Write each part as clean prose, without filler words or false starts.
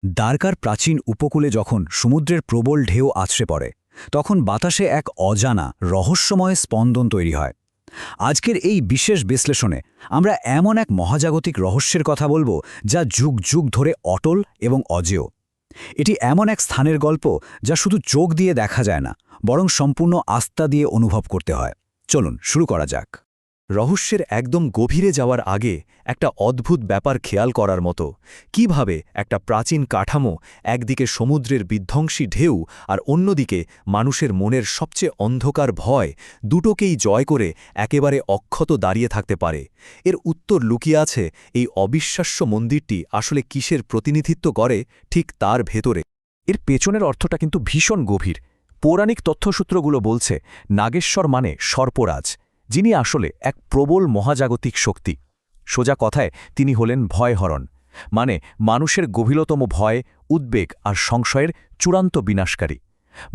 দ্বারকার প্রাচীন উপকূলে যখন সমুদ্রের প্রবল ঢেউ আছড়ে পড়ে তখন বাতাসে এক অজানা রহস্যময় স্পন্দন তৈরি হয়। আজকের এই বিশেষ বিশ্লেষণে আমরা এমন এক মহাজাগতিক রহস্যের কথা বলবো যা যুগ যুগ ধরে অটল এবং অজেয়। এটি এমন এক স্থানের গল্প যা শুধু চোখ দিয়ে দেখা যায় না, বরং সম্পূর্ণ আস্থা দিয়ে অনুভব করতে হয়। চলুন শুরু করা যাক। রহস্যের একদম গভীরে যাওয়ার আগে একটা অদ্ভুত ব্যাপার খেয়াল করার মতো, কিভাবে একটা প্রাচীন কাঠামো একদিকে সমুদ্রের বিধ্বংসী ঢেউ আর অন্যদিকে মানুষের মনের সবচেয়ে অন্ধকার ভয় দুটোকেই জয় করে একেবারে অক্ষত দাঁড়িয়ে থাকতে পারে। এর উত্তর লুকিয়ে আছে এই অবিশ্বাস্য মন্দিরটি আসলে কিসের প্রতিনিধিত্ব করে ঠিক তার ভেতরে। এর পেছনের অর্থটা কিন্তু ভীষণ গভীর। পৌরাণিক তথ্যসূত্রগুলো বলছে নাগেশ্বর মানে সর্পরাজ, যিনি আসলে এক প্রবল মহাজাগতিক শক্তি। সোজা কথায় তিনি হলেন ভয়হরণ, মানে মানুষের গভীরতম ভয়, উদ্বেগ আর সংশয়ের চূড়ান্ত বিনাশকারী।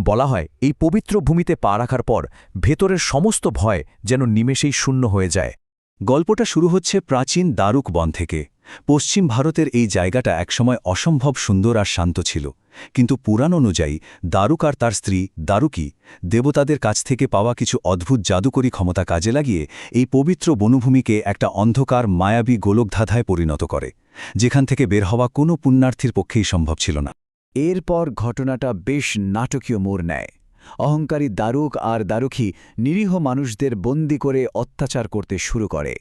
বলা হয় এই পবিত্র ভূমিতে পা রাখার পর ভেতরের সমস্ত ভয় যেন নিমেষেই শূন্য হয়ে যায়। গল্পটা শুরু হচ্ছে প্রাচীন দারুক বন থেকে। পশ্চিম ভারতের এই জায়গাটা একসময় অসম্ভব সুন্দর আর শান্ত ছিল, কিন্তু পুরাণ অনুযায়ী দারুক আর তার স্ত্রী দারুকি দেবতাদের কাছ থেকে পাওয়া কিছু অদ্ভুত জাদুকরী ক্ষমতা কাজে লাগিয়ে এই পবিত্র বনভূমিকে একটা অন্ধকার মায়াবী গোলকধাঁধায় পরিণত করে, যেখান থেকে বের হওয়া কোনো পুণ্যার্থীর পক্ষেই সম্ভব ছিল না। এরপর ঘটনাটা বেশ নাটকীয় মোড় নেয়। অহংকারী দারুক আর দারুকি নিরীহ মানুষদের বন্দি করে অত্যাচার করতে শুরু করে,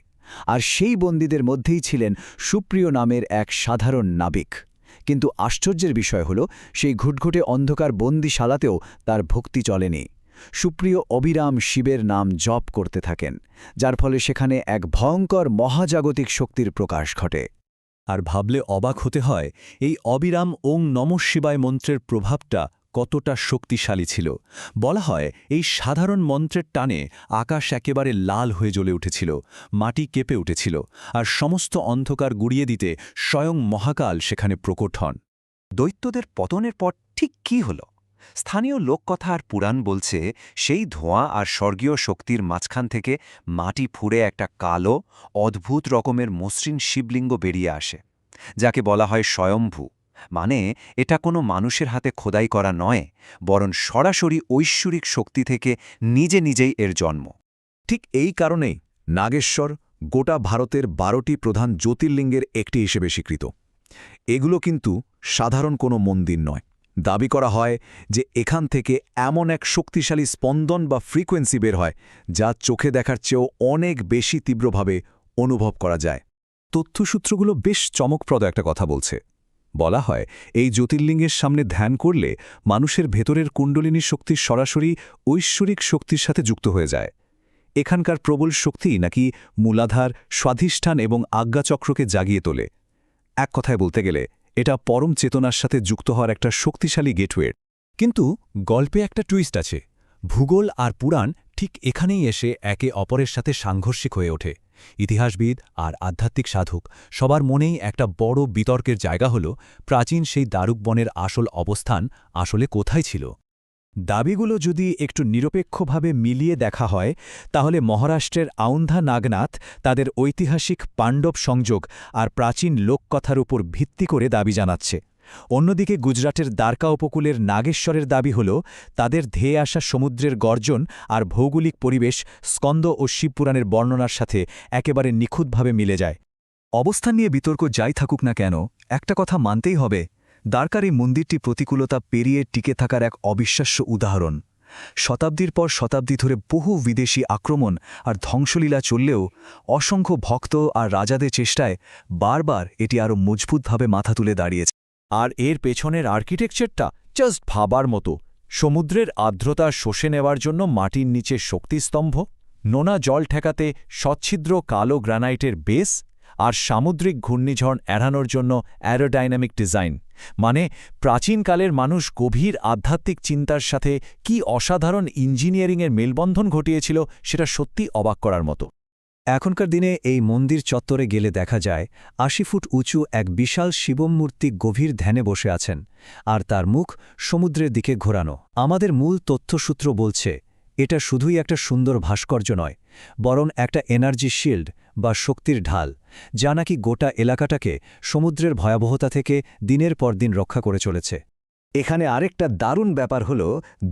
আর সেই বন্দীদের মধ্যেই ছিলেন সুপ্রিয় নামের এক সাধারণ নাবিক। কিন্তু আশ্চর্যের বিষয় হল, সেই ঘুটঘুটে অন্ধকার বন্দিশালাতেও তার ভক্তি চলেনি। সুপ্রিয় অবিরাম শিবের নাম জপ করতে থাকেন, যার ফলে সেখানে এক ভয়ঙ্কর মহাজাগতিক শক্তির প্রকাশ ঘটে। আর ভাবলে অবাক হতে হয়, এই অবিরাম ওং নমঃ শিবায় মন্ত্রের প্রভাবটা কতটা শক্তিশালী ছিল। বলা হয় এই সাধারণ মন্ত্রের টানে আকাশ একেবারে লাল হয়ে জ্বলে উঠেছিল, মাটি কেঁপে উঠেছিল, আর সমস্ত অন্ধকার গুড়িয়ে দিতে স্বয়ং মহাকাল সেখানে প্রকট হন। দৈত্যদের পতনের পর ঠিক কী হল? স্থানীয় লোককথা আর পুরাণ বলছে সেই ধোঁয়া আর স্বর্গীয় শক্তির মাঝখান থেকে মাটি ফুঁড়ে একটা কালো, অদ্ভুত রকমের মসৃণ শিবলিঙ্গ বেরিয়ে আসে, যাকে বলা হয় স্বয়ম্ভু। মানে এটা কোনো মানুষের হাতে খোদাই করা নয়, বরং সরাসরি ঐশ্বরিক শক্তি থেকে নিজে নিজেই এর জন্ম। ঠিক এই কারণেই নাগেশ্বর গোটা ভারতের 12টি প্রধান জ্যোতির্লিঙ্গের একটি হিসেবে স্বীকৃত। এগুলো কিন্তু সাধারণ কোনো মন্দির নয়। দাবি করা হয় যে এখান থেকে এমন এক শক্তিশালী স্পন্দন বা ফ্রিকোয়েন্সি বের হয়, যা চোখে দেখার চেয়েও অনেক বেশি তীব্রভাবে অনুভব করা যায়। তথ্যসূত্রগুলো বেশ চমকপ্রদ একটা কথা বলছে। বলা হয় এই জ্যোতির্লিঙ্গের সামনে ধ্যান করলে মানুষের ভেতরের কুণ্ডলিনী শক্তির সরাসরি ঐশ্বরিক শক্তির সাথে যুক্ত হয়ে যায়। এখানকার প্রবল শক্তি নাকি মূলাধার, স্বাধিষ্ঠান এবং আজ্ঞাচক্রকে জাগিয়ে তোলে। এক কথায় বলতে গেলে এটা পরম চেতনার সাথে যুক্ত হওয়ার একটা শক্তিশালী গেটওয়ে। কিন্তু গল্পে একটা টুইস্ট আছে। ভূগোল আর পুরাণ ঠিক এখানেই এসে একে অপরের সাথে সাংঘর্ষিক হয়ে ওঠে। ইতিহাসবিদ আর আধ্যাত্মিক সাধক সবার মনেই একটা বড় বিতর্কের জায়গা হল, প্রাচীন সেই দারুক বনের আসল অবস্থান আসলে কোথায় ছিল। দাবিগুলো যদি একটু নিরপেক্ষভাবে মিলিয়ে দেখা হয়, তাহলে মহারাষ্ট্রের আউন্ধা নাগনাথ তাদের ঐতিহাসিক পাণ্ডব সংযোগ আর প্রাচীন লোককথার উপর ভিত্তি করে দাবি জানাচ্ছে। অন্যদিকে গুজরাটের দ্বারকা উপকূলের নাগেশ্বরের দাবি হল তাদের ধেয়ে আসা সমুদ্রের গর্জন আর ভৌগোলিক পরিবেশ স্কন্দ ও শিবপুরাণের বর্ণনার সাথে একেবারে নিখুঁতভাবে মিলে যায়। অবস্থান নিয়ে বিতর্ক যাই থাকুক না কেন, একটা কথা মানতেই হবে, দ্বারকার এই মন্দিরটি প্রতিকূলতা পেরিয়ে টিকে থাকার এক অবিশ্বাস্য উদাহরণ। শতাব্দীর পর শতাব্দী ধরে বহু বিদেশি আক্রমণ আর ধ্বংসলীলা চললেও অসংখ্য ভক্ত আর রাজাদের চেষ্টায় বারবার এটি আরও মজবুতভাবে মাথা তুলে দাঁড়িয়েছে। আর এর পেছনের আর্কিটেকচারটা জাস্ট ভাবার মতো। সমুদ্রের আর্দ্রতা শোষে নেওয়ার জন্য মাটির নিচে শক্তিস্তম্ভ, নোনা জল ঠেকাতে সচ্ছিদ্র কালো গ্রানাইটের বেস, আর সামুদ্রিক ঘূর্ণিঝড় এড়ানোর জন্য অ্যারোডাইনামিক ডিজাইন। মানে প্রাচীনকালের মানুষ গভীর আধ্যাত্মিক চিন্তার সাথে কি অসাধারণ ইঞ্জিনিয়ারিংয়ের মেলবন্ধন ঘটিয়েছিল, সেটা সত্যি অবাক করার মতো। এখনকার দিনে এই মন্দির চত্বরে গেলে দেখা যায় ৮০ ফুট উঁচু এক বিশাল শিবম মূর্তি গভীর ধ্যানে বসে আছেন, আর তার মুখ সমুদ্রের দিকে ঘোরানো। আমাদের মূল তথ্যসূত্র বলছে এটা শুধুই একটা সুন্দর ভাস্কর্য নয়, বরং একটা এনার্জি শিল্ড বা শক্তির ঢাল, যা নাকি গোটা এলাকাটাকে সমুদ্রের ভয়াবহতা থেকে দিনের পর দিন রক্ষা করে চলেছে। এখানে আরেকটা দারুণ ব্যাপার হল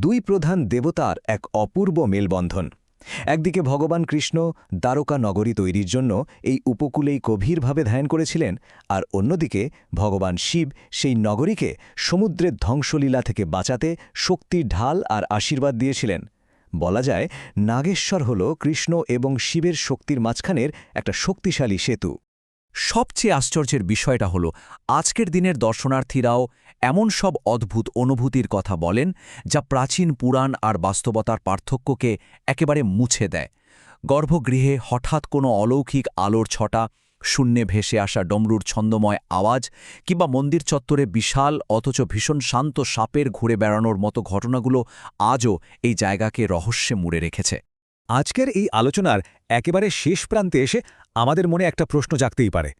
দুই প্রধান দেবতার এক অপূর্ব মেলবন্ধন। একদিকে ভগবান কৃষ্ণ দ্বারকা নগরী তৈরির জন্য এই উপকূলেই গভীরভাবে ধ্যান করেছিলেন, আর অন্যদিকে ভগবান শিব সেই নগরীকে সমুদ্রের ধ্বংসলীলা থেকে বাঁচাতে শক্তির ঢাল আর আশীর্বাদ দিয়েছিলেন। বলা যায় নাগেশ্বর হল কৃষ্ণ এবং শিবের শক্তির মাঝখানের একটা শক্তিশালী সেতু। সবচেয়ে আশ্চর্যের বিষয়টা হল আজকের দিনের দর্শনার্থীরাও এমন সব অদ্ভুত অনুভূতির কথা বলেন যা প্রাচীন পুরাণ আর বাস্তবতার পার্থক্যকে একেবারে মুছে দেয়। গর্ভগৃহে হঠাৎ কোনো অলৌকিক আলোর ছটা, শূন্যে ভেসে আসা ডমরুর ছন্দময় আওয়াজ, কিংবা মন্দির চত্বরে বিশাল অথচ ভীষণ শান্ত সাপের ঘুরে বেড়ানোর মতো ঘটনাগুলো আজও এই জায়গাকে রহস্যে মুড়ে রেখেছে। আজকের এই আলোচনার একেবারে শেষ প্রান্তে এসে আমাদের মনে একটা প্রশ্ন জাগতেই পারে।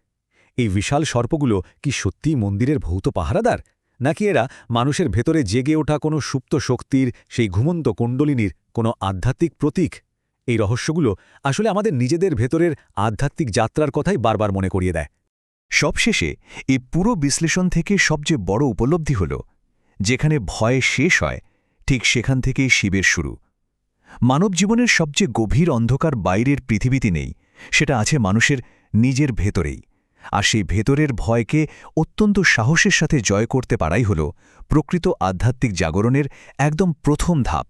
এই বিশাল সর্পগুলো কি সত্যিই মন্দিরের ভৌত পাহারাদার, নাকি এরা মানুষের ভেতরে জেগে ওঠা কোনো সুপ্ত শক্তির, সেই ঘুমন্ত কুণ্ডলিনীর কোনো আধ্যাত্মিক প্রতীক? এই রহস্যগুলো আসলে আমাদের নিজেদের ভেতরের আধ্যাত্মিক যাত্রার কথাই বারবার মনে করিয়ে দেয়। সবশেষে এই পুরো বিশ্লেষণ থেকে সবচেয়ে বড় উপলব্ধি হল, যেখানে ভয় শেষ হয় ঠিক সেখান থেকেই শিবের শুরু। মানব জীবনের সবচেয়ে গভীর অন্ধকার বাইরের পৃথিবীতে নেই, সেটা আছে মানুষের নিজের ভেতরেই। আর সেই ভেতরের ভয়কে অত্যন্ত সাহসের সাথে জয় করতে পারাই হল প্রকৃত আধ্যাত্মিক জাগরণের একদম প্রথম ধাপ।